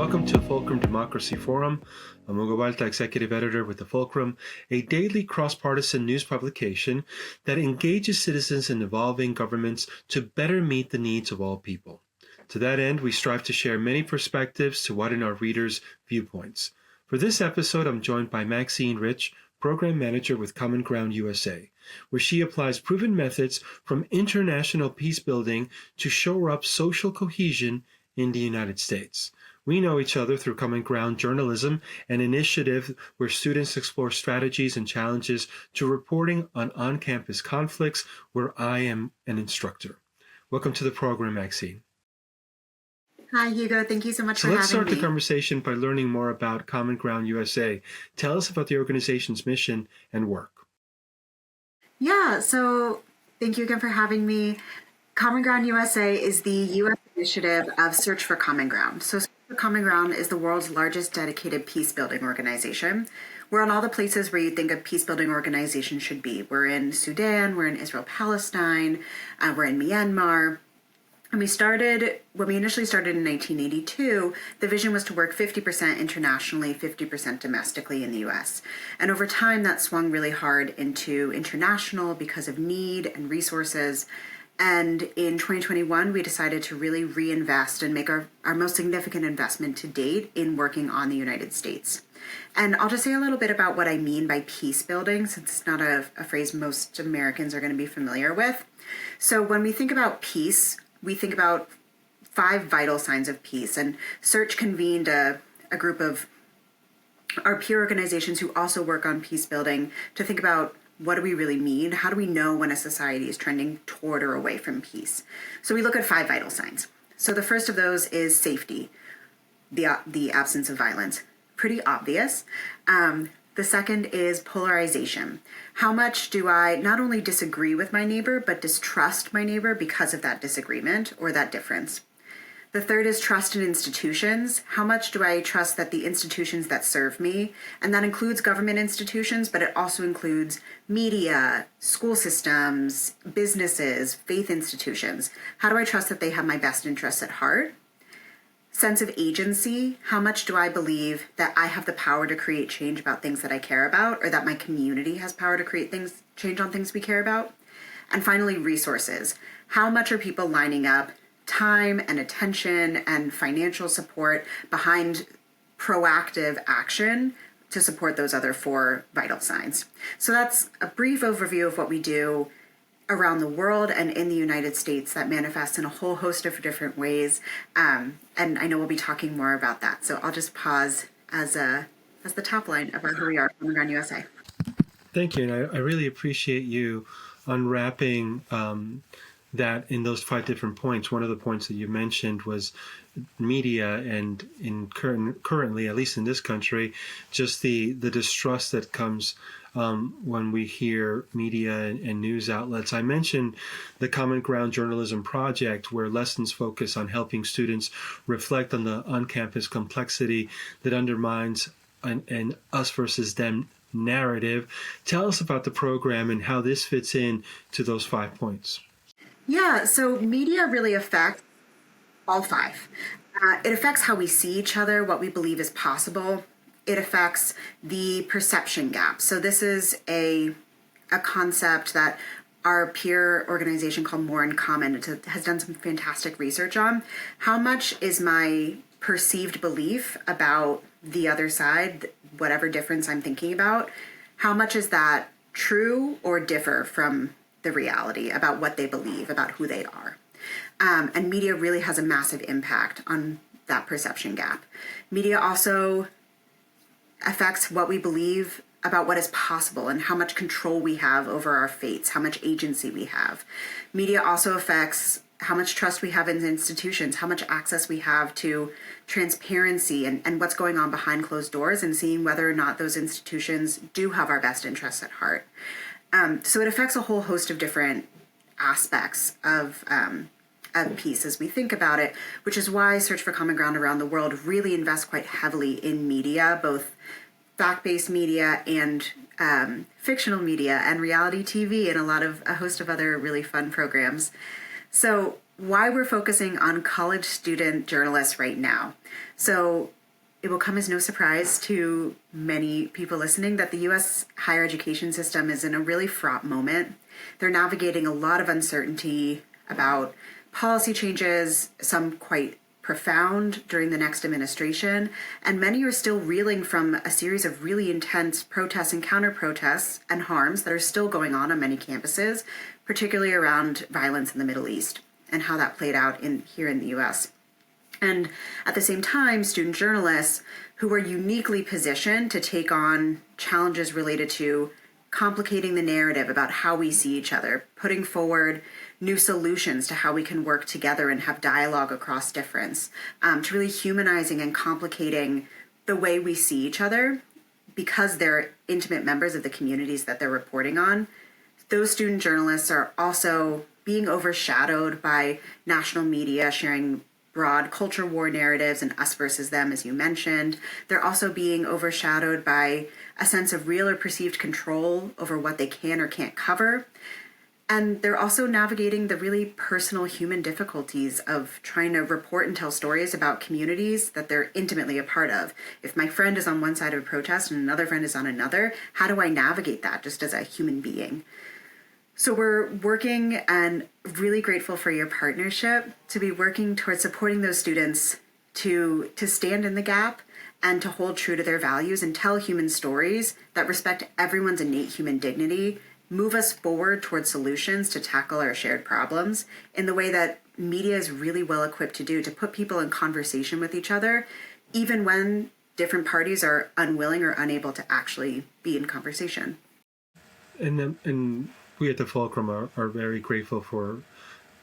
Welcome to Fulcrum Democracy Forum. I'm Ugo Balta, Executive Editor with the Fulcrum, a daily cross-partisan news publication that engages citizens in evolving governments to better meet the needs of all people. To that end, we strive to share many perspectives to widen our readers' viewpoints. For this episode, I'm joined by Maxine, Program Manager with Common Ground USA, where she applies proven methods from international peace building to shore up social cohesion in the United States. We know each other through Common Ground Journalism, an initiative where students explore strategies and challenges to reporting on-campus conflicts, where I am an instructor. Welcome to the program, Maxine. Hi, Hugo. Thank you so much for having me. Let's start the conversation by learning more about Common Ground USA. Tell us about the organization's mission and work. Yeah, so thank you again for having me. Common Ground USA is the U.S. initiative of Search for Common Ground. So Search for Common Ground is the world's largest dedicated peace-building organization. We're in all the places where you think a peace-building organization should be. We're in Sudan, we're in Israel-Palestine, we're in Myanmar. And when we initially started in 1982, the vision was to work 50% internationally, 50% domestically in the US. And over time, that swung really hard into international because of need and resources. And in 2021, we decided to really reinvest and make our most significant investment to date in working on the United States. And I'll just say a little bit about what I mean by peace building, since it's not a phrase most Americans are going to be familiar with. So when we think about peace, we think about 5 vital signs of peace. And Search convened a group of our peer organizations who also work on peace building to think about, what do we really mean? How do we know when a society is trending toward or away from peace? So we look at 5 vital signs. So the first of those is safety, the absence of violence. Pretty obvious. The second is polarization. How much do I not only disagree with my neighbor, but distrust my neighbor because of that disagreement or that difference? The third is trust in institutions. How much do I trust that the institutions that serve me, and that includes government institutions, but it also includes media, school systems, businesses, faith institutions. How do I trust that they have my best interests at heart? Sense of agency. How much do I believe that I have the power to create change about things that I care about, or that my community has power to create change on things we care about? And finally, resources. How much are people lining up time and attention and financial support behind proactive action to support those other 4 vital signs? So that's a brief overview of what we do around the world and in the United States that manifests in a whole host of different ways. And I know we'll be talking more about that. So I'll just pause as the top line about who we are, Common Ground USA. Thank you. And I really appreciate you unwrapping that in those 5 different points. One of the points that you mentioned was media, and currently, at least in this country, just the distrust that comes when we hear media and news outlets. I mentioned the Common Ground Journalism Project, where lessons focus on helping students reflect on the on-campus complexity that undermines an us versus them narrative. Tell us about the program and how this fits in to those 5 points. Yeah, so media really affects all 5. It affects how we see each other, what we believe is possible. It affects the perception gap. So this is a concept that our peer organization called More in Common has done some fantastic research on. How much is my perceived belief about the other side, whatever difference I'm thinking about, how much is that true or differ from the reality about what they believe, about who they are? And media really has a massive impact on that perception gap. Media also affects what we believe about what is possible and how much control we have over our fates, how much agency we have. Media also affects how much trust we have in institutions, how much access we have to transparency and what's going on behind closed doors, and seeing whether or not those institutions do have our best interests at heart. So it affects a whole host of different aspects of peace as we think about it, which is why Search for Common Ground around the world really invests quite heavily in media, both fact-based media and fictional media and reality TV and a host of other really fun programs. So why we're focusing on college student journalists right now. So it will come as no surprise to many people listening that the US higher education system is in a really fraught moment. They're navigating a lot of uncertainty about policy changes, some quite profound during the next administration, and many are still reeling from a series of really intense protests and counter protests and harms that are still going on many campuses, particularly around violence in the Middle East and how that played out here in the US. And at the same time, student journalists who are uniquely positioned to take on challenges related to complicating the narrative about how we see each other, putting forward new solutions to how we can work together and have dialogue across difference, to really humanizing and complicating the way we see each other because they're intimate members of the communities that they're reporting on. Those student journalists are also being overshadowed by national media sharing broad culture war narratives and us versus them, as you mentioned. They're also being overshadowed by a sense of real or perceived control over what they can or can't cover. And they're also navigating the really personal human difficulties of trying to report and tell stories about communities that they're intimately a part of. If my friend is on one side of a protest and another friend is on another, how do I navigate that just as a human being? So we're working and really grateful for your partnership to be working towards supporting those students to stand in the gap and to hold true to their values and tell human stories that respect everyone's innate human dignity, move us forward towards solutions to tackle our shared problems in the way that media is really well equipped to do, to put people in conversation with each other, even when different parties are unwilling or unable to actually be in conversation. And we at the Fulcrum are very grateful for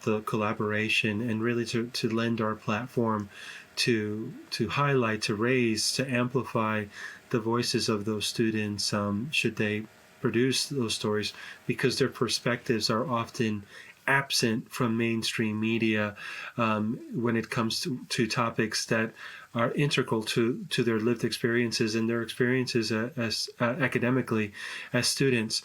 the collaboration and really to lend our platform to highlight, to raise, to amplify the voices of those students should they produce those stories, because their perspectives are often absent from mainstream media when it comes to topics that are integral to their lived experiences and their experiences as academically as students.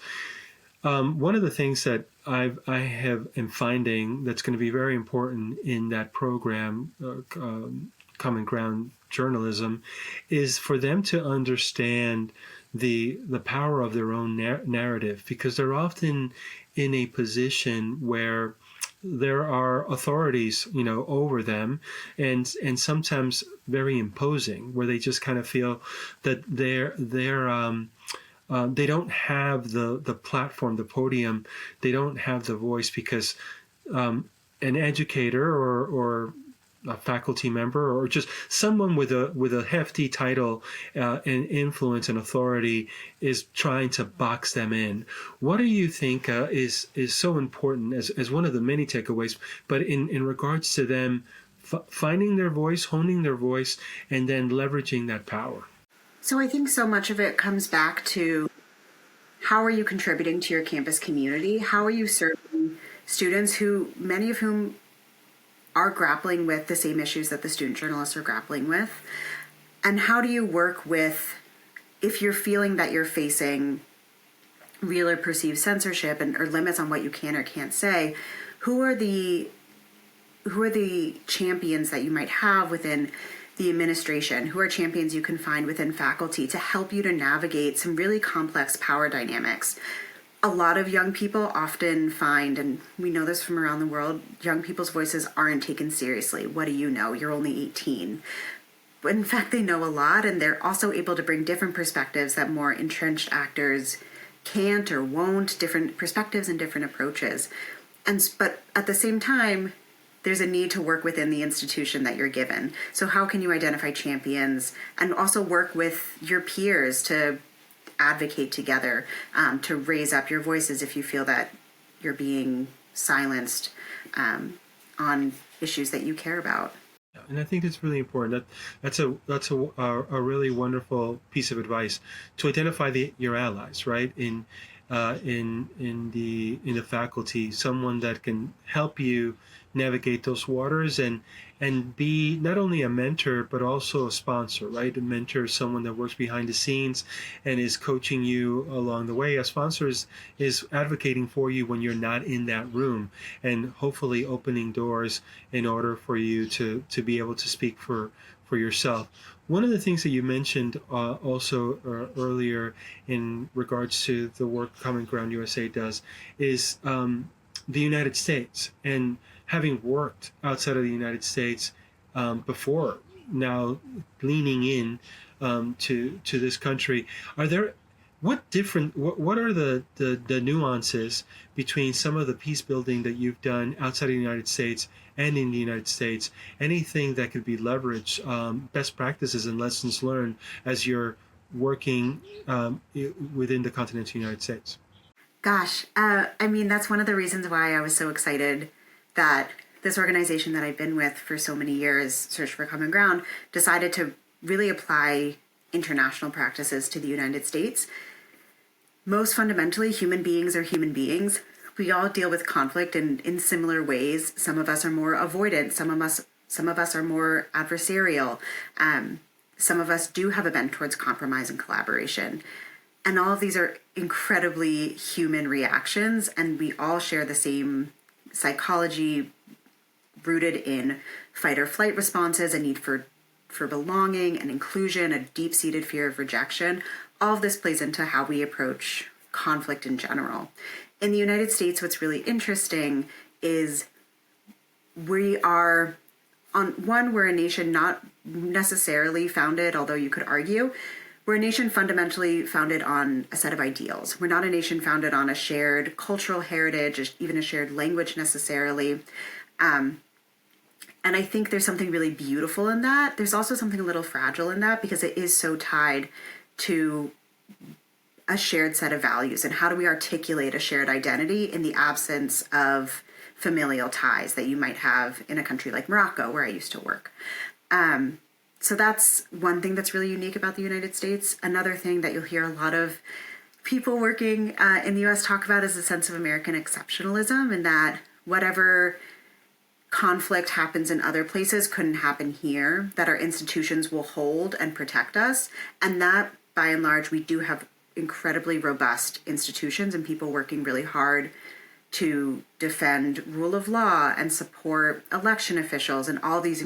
One of the things that am finding that's going to be very important in that program, Common Ground Journalism, is for them to understand the power of their own narrative, because they're often in a position where there are authorities, over them, and sometimes very imposing, where they just kind of feel that they don't have the platform, the podium. They don't have the voice because an educator or a faculty member or just someone with a hefty title and influence and authority is trying to box them in. What do you think is so important as one of the many takeaways, but in regards to them finding their voice, honing their voice, and then leveraging that power? So I think so much of it comes back to how are you contributing to your campus community? How are you serving students many of whom are grappling with the same issues that the student journalists are grappling with? And how do you work with, if you're feeling that you're facing real or perceived censorship or limits on what you can or can't say, who are the champions that you might have within the administration? Who are champions you can find within faculty to help you to navigate some really complex power dynamics? A lot of young people often find, and we know this from around the world, young people's voices aren't taken seriously. What do you know? You're only 18. But in fact, they know a lot, and they're also able to bring different perspectives that more entrenched actors can't or won't, different perspectives and different approaches. But at the same time, there's a need to work within the institution that you're given. So how can you identify champions and also work with your peers to advocate together, to raise up your voices if you feel that you're being silenced on issues that you care about? And I think it's really important. That's a really wonderful piece of advice, to identify your allies, right? In the faculty, someone that can help you navigate those waters and be not only a mentor but also a sponsor, right? A mentor is someone that works behind the scenes and is coaching you along the way. A sponsor is advocating for you when you're not in that room and hopefully opening doors in order for you to be able to speak for yourself. One of the things that you mentioned also earlier in regards to the work Common Ground USA does is the United States, and having worked outside of the United States before, now leaning in to this country, are there what are the nuances between some of the peace building that you've done outside of the United States and in the United States? Anything that could be leveraged, best practices and lessons learned as you're working within the continental United States? Gosh, I mean, that's one of the reasons why I was so excited that this organization that I've been with for so many years, Search for Common Ground, decided to really apply international practices to the United States. Most fundamentally, human beings are human beings. We all deal with conflict in similar ways. Some of us are more avoidant. Some of us are more adversarial. Some of us do have a bent towards compromise and collaboration. And all of these are incredibly human reactions, and we all share the same psychology rooted in fight or flight responses, a need for belonging and inclusion, a deep-seated fear of rejection. All of this plays into how we approach conflict in general. In the United States, what's really interesting is we are, we're a nation not necessarily founded, although you could argue, we're a nation fundamentally founded on a set of ideals. We're not a nation founded on a shared cultural heritage, even a shared language necessarily. And I think there's something really beautiful in that. There's also something a little fragile in that because it is so tied to a shared set of values. And how do we articulate a shared identity in the absence of familial ties that you might have in a country like Morocco, where I used to work? So that's one thing that's really unique about the United States. Another thing that you'll hear a lot of people working in the U.S. talk about is a sense of American exceptionalism, and that whatever conflict happens in other places couldn't happen here, that our institutions will hold and protect us, and that, by and large, we do have incredibly robust institutions and people working really hard to defend rule of law and support election officials and all these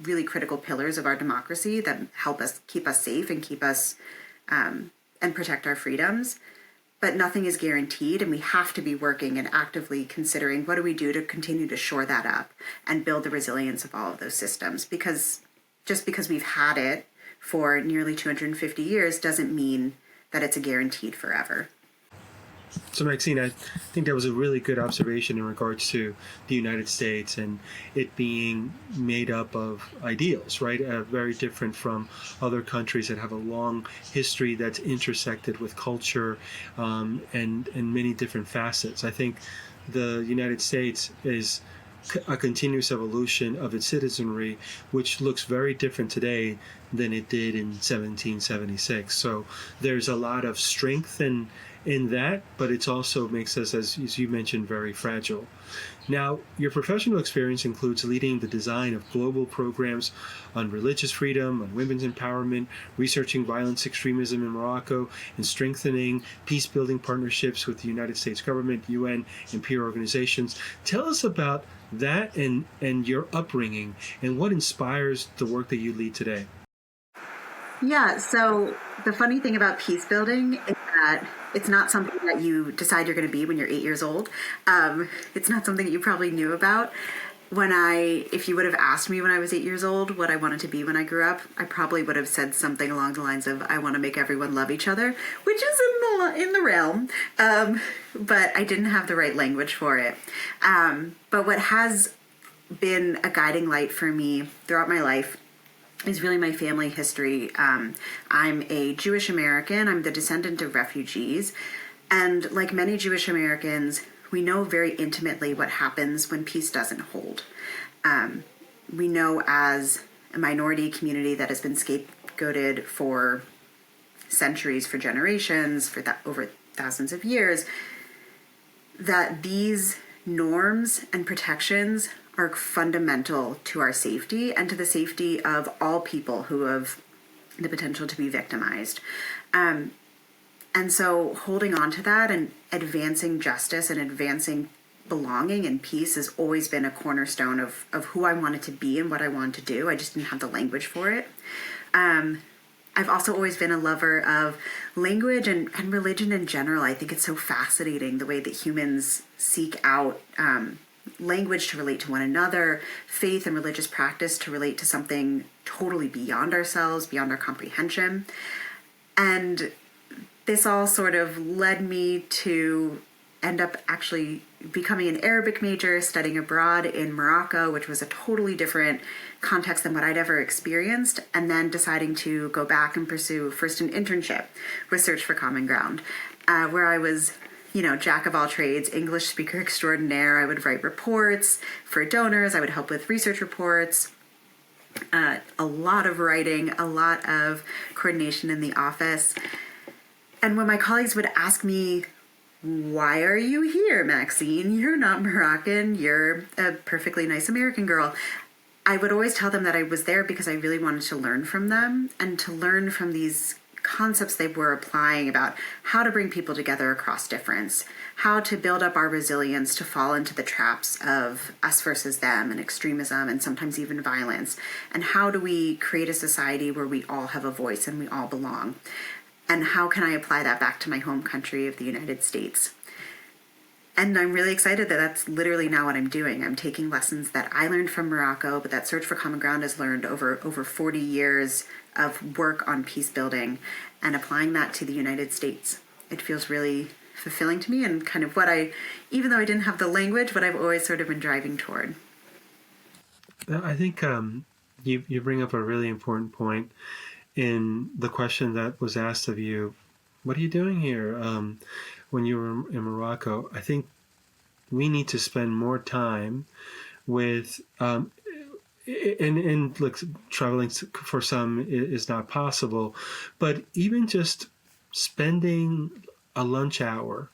really critical pillars of our democracy that help us keep us safe and keep us and protect our freedoms. But nothing is guaranteed, and we have to be working and actively considering what do we do to continue to shore that up and build the resilience of all of those systems. Because just because we've had it for nearly 250 years doesn't mean that it's a guaranteed forever. So, Maxine, I think that was a really good observation in regards to the United States and it being made up of ideals, right? Very different from other countries that have a long history that's intersected with culture and many different facets. I think the United States is a continuous evolution of its citizenry, which looks very different today than it did in 1776. So there's a lot of strength in that, but it also makes us, as you mentioned, very fragile. Now, your professional experience includes leading the design of global programs on religious freedom, on women's empowerment, researching violence extremism in Morocco, and strengthening peace-building partnerships with the United States government, UN, and peer organizations. Tell us about that and your upbringing and what inspires the work that you lead today. Yeah, so the funny thing about peace building is that it's not something that you decide you're going to be when you're 8 years old. It's not something that you probably knew about. If you would have asked me when I was 8 years old what I wanted to be when I grew up, I probably would have said something along the lines of, I want to make everyone love each other, which is in the realm. But I didn't have the right language for it. But what has been a guiding light for me throughout my life is really my family history. I'm a Jewish American. I'm the descendant of refugees. And like many Jewish Americans, we know very intimately what happens when peace doesn't hold. We know as a minority community that has been scapegoated for centuries, for generations, for over thousands of years, that these norms and protections are fundamental to our safety and to the safety of all people who have the potential to be victimized. And so holding on to that and advancing justice and advancing belonging and peace has always been a cornerstone of who I wanted to be and what I wanted to do. I just didn't have the language for it. I've also always been a lover of language and religion in general. I think it's so fascinating the way that humans seek out language to relate to one another, faith and religious practice to relate to something totally beyond ourselves, beyond our comprehension. And this all sort of led me to end up actually becoming an Arabic major, studying abroad in Morocco, which was a totally different context than what I'd ever experienced, and then deciding to go back and pursue first an internship with Search for Common Ground, where I was, jack of all trades, English speaker extraordinaire. I would write reports for donors. I would help with research reports, a lot of writing, a lot of coordination in the office. And when my colleagues would ask me, why are you here, Maxine? You're not Moroccan. You're a perfectly nice American girl. I would always tell them that I was there because I really wanted to learn from them and to learn from these concepts they were applying about how to bring people together across difference, how to build up our resilience to fall into the traps of us versus them and extremism and sometimes even violence, and how do we create a society where we all have a voice and we all belong. And how can I apply that back to my home country of the United States? And I'm really excited that that's literally now what I'm doing. I'm taking lessons that I learned from Morocco, but that Search for Common Ground has learned over 40 years of work on peace building and applying that to the United States. It feels really fulfilling to me and kind of even though I didn't have the language, what I've always sort of been driving toward. I think you bring up a really important point in the question that was asked of you. What are you doing here when you were in Morocco? I think we need to spend more time with, and look, traveling for some is not possible, but even just spending a lunch hour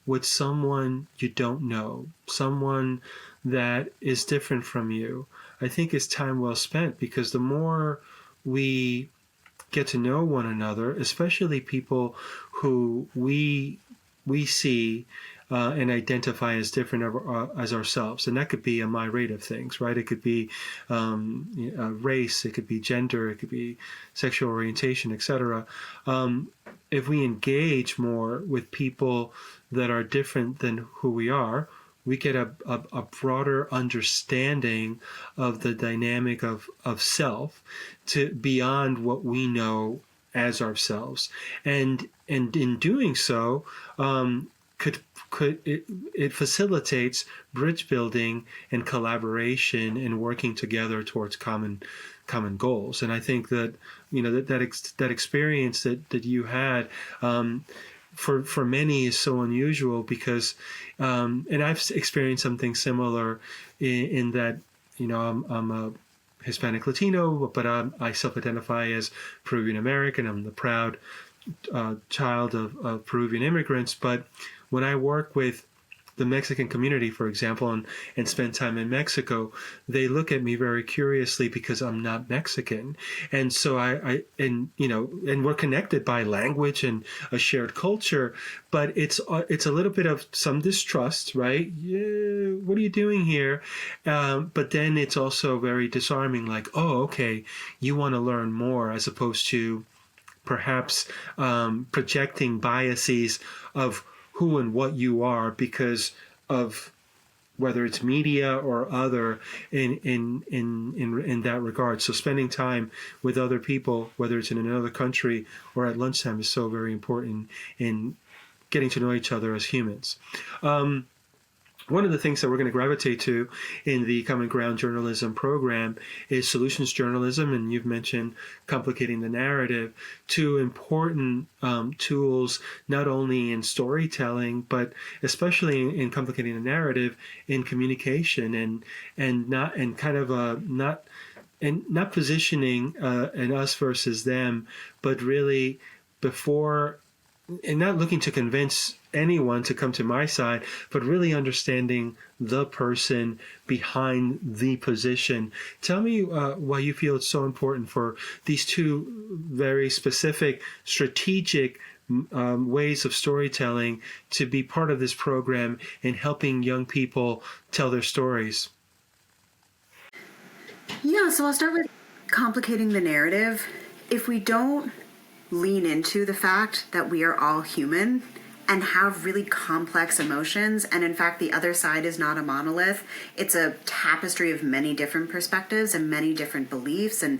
with someone you don't know, someone that is different from you, I think is time well spent, because the more we get to know one another, especially people who we see and identify as different as ourselves. And that could be a myriad of things, right? It could be race, it could be gender, it could be sexual orientation, etc. If we engage more with people that are different than who we are, we get a broader understanding of the dynamic of self to beyond what we know as ourselves. And in doing so, it facilitates bridge building and collaboration and working together towards common goals. And I think that that experience that you had for many is so unusual because and I've experienced something similar in that I'm a Hispanic Latino, but I self-identify as Peruvian American. I'm the proud child of Peruvian immigrants. But when I work with the Mexican community, for example, and spend time in Mexico, they look at me very curiously because I'm not Mexican. And so and we're connected by language and a shared culture, but it's a little bit of some distrust, right? Yeah, what are you doing here? But then it's also very disarming, like, oh, okay, you want to learn more, as opposed to perhaps projecting biases of who and what you are because of whether it's media or other in that regard. So spending time with other people, whether it's in another country or at lunchtime, is so very important in getting to know each other as humans. One of the things that we're going to gravitate to in the Common Ground journalism program is solutions journalism, and you've mentioned complicating the narrative, two important tools, not only in storytelling, but especially in complicating the narrative in communication and not positioning an us versus them, but really before, and not looking to convince anyone to come to my side, but really understanding the person behind the position. Tell me why you feel it's so important for these two very specific, strategic ways of storytelling to be part of this program in helping young people tell their stories. Yeah, so I'll start with complicating the narrative. If we don't lean into the fact that we are all human and have really complex emotions, and in fact the other side is not a monolith, it's a tapestry of many different perspectives and many different beliefs and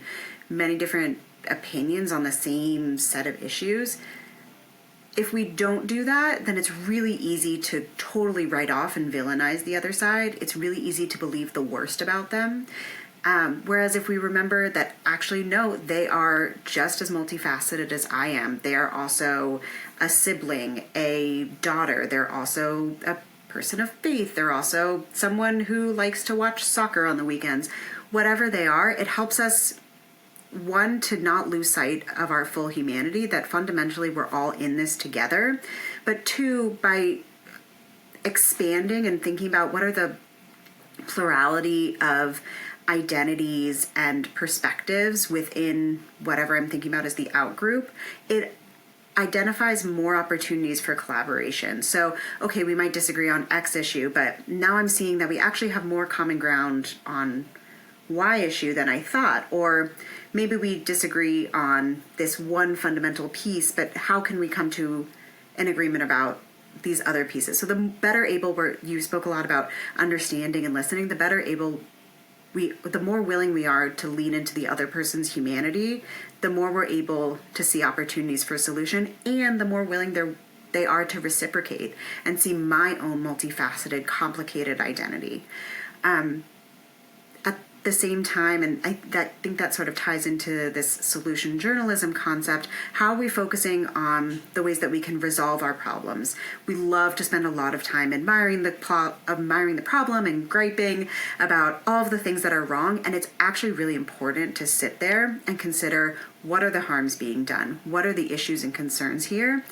many different opinions on the same set of issues. If we don't do that, then it's really easy to totally write off and villainize the other side. It's really easy to believe the worst about them. Whereas if we remember that actually, no, they are just as multifaceted as I am. They are also a sibling, a daughter. They're also a person of faith. They're also someone who likes to watch soccer on the weekends. Whatever they are, it helps us, one, to not lose sight of our full humanity, that fundamentally we're all in this together. But two, by expanding and thinking about what are the plurality of identities and perspectives within whatever I'm thinking about as the outgroup, it identifies more opportunities for collaboration. So, okay, we might disagree on X issue, but now I'm seeing that we actually have more common ground on Y issue than I thought. Or maybe we disagree on this one fundamental piece, but how can we come to an agreement about these other pieces? So the better able you spoke a lot about understanding and listening, the better able the more willing we are to lean into the other person's humanity, the more we're able to see opportunities for solution, and the more willing they are to reciprocate and see my own multifaceted, complicated identity. At the same time, and I think that sort of ties into this solution journalism concept, how are we focusing on the ways that we can resolve our problems? We love to spend a lot of time admiring the problem and griping about all of the things that are wrong, and it's actually really important to sit there and consider, what are the harms being done? What are the issues and concerns here?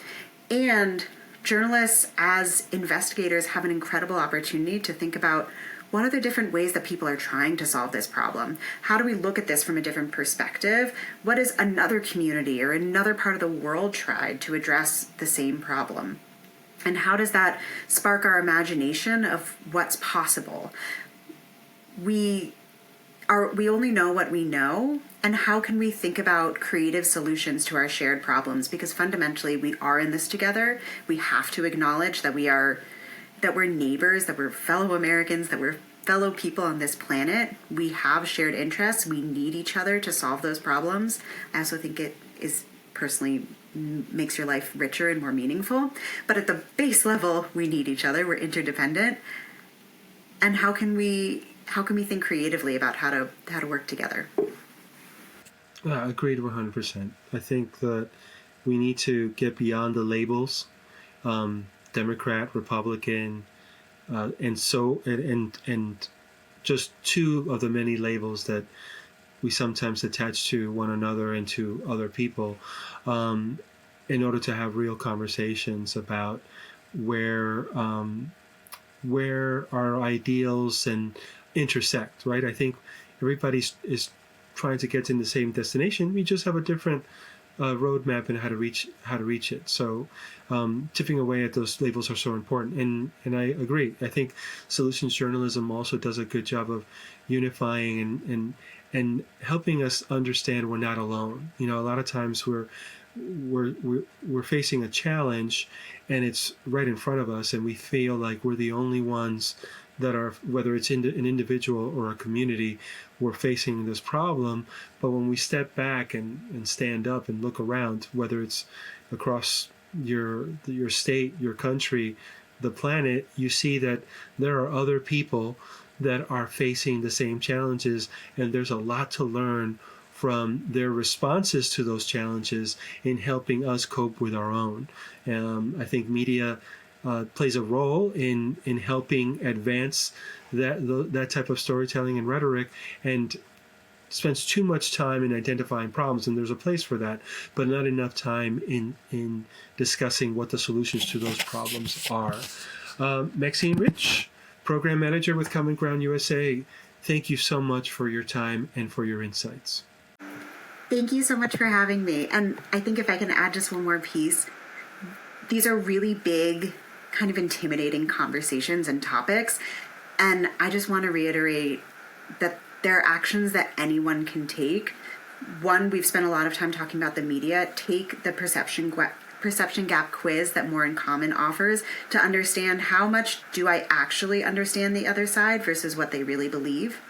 And journalists, as investigators, have an incredible opportunity to think about, what are the different ways that people are trying to solve this problem? How do we look at this from a different perspective? What has another community or another part of the world tried to address the same problem? And how does that spark our imagination of what's possible? We only know what we know, and how can we think about creative solutions to our shared problems? Because fundamentally, we are in this together. We have to acknowledge that we're neighbors, that we're fellow Americans, that we're fellow people on this planet. We have shared interests. We need each other to solve those problems. I also think it is personally makes your life richer and more meaningful. But at the base level, we need each other. We're interdependent. And how can we think creatively about how to work together? Agreed 100%. I think that we need to get beyond the labels. Democrat, Republican, and just two of the many labels that we sometimes attach to one another and to other people, in order to have real conversations about where our ideals and intersect. Right? I think everybody is trying to get to the same destination. We just have a different roadmap and how to reach it. So chipping away at those labels are so important. And I agree. I think solutions journalism also does a good job of unifying and helping us understand we're not alone. You know, a lot of times we're facing a challenge and it's right in front of us, and we feel like we're the only ones that are, whether it's an individual or a community, we're facing this problem. But when we step back and stand up and look around, whether it's across your state, your country, the planet, you see that there are other people that are facing the same challenges, and there's a lot to learn from their responses to those challenges in helping us cope with our own. I think media plays a role in helping advance that type of storytelling and rhetoric. And spends too much time in identifying problems, and there's a place for that, but not enough time in discussing what the solutions to those problems are. Maxine Rich, Program Manager with Common Ground USA, thank you so much for your time and for your insights. Thank you so much for having me. And I think if I can add just one more piece, these are really big, kind of intimidating conversations and topics. And I just want to reiterate that there are actions that anyone can take. One, we've spent a lot of time talking about the media. Take the perception gap quiz that More in Common offers to understand how much do I actually understand the other side versus what they really believe.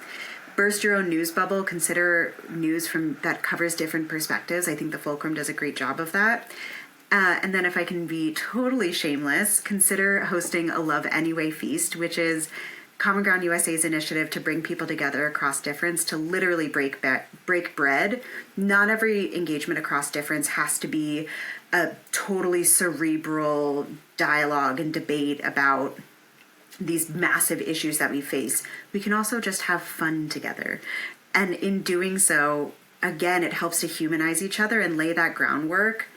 Burst your own news bubble. Consider news that covers different perspectives. I think the Fulcrum does a great job of that. And then if I can be totally shameless, consider hosting a Love Anyway feast, which is Common Ground USA's initiative to bring people together across difference, to literally break bread. Not every engagement across difference has to be a totally cerebral dialogue and debate about these massive issues that we face. We can also just have fun together. And in doing so, again, it helps to humanize each other and lay that groundwork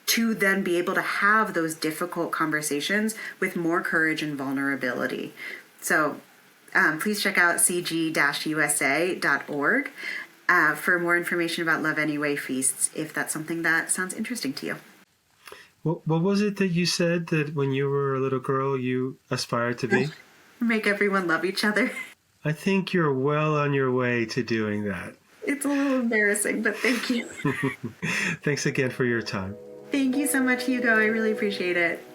to then be able to have those difficult conversations with more courage and vulnerability. So please check out cg-usa.org for more information about Love Anyway feasts, if that's something that sounds interesting to you. What was it that you said that when you were a little girl you aspired to be? Make everyone love each other. I think you're well on your way to doing that. It's a little embarrassing, but thank you. Thanks again for your time. Thank you so much, Hugo. I really appreciate it.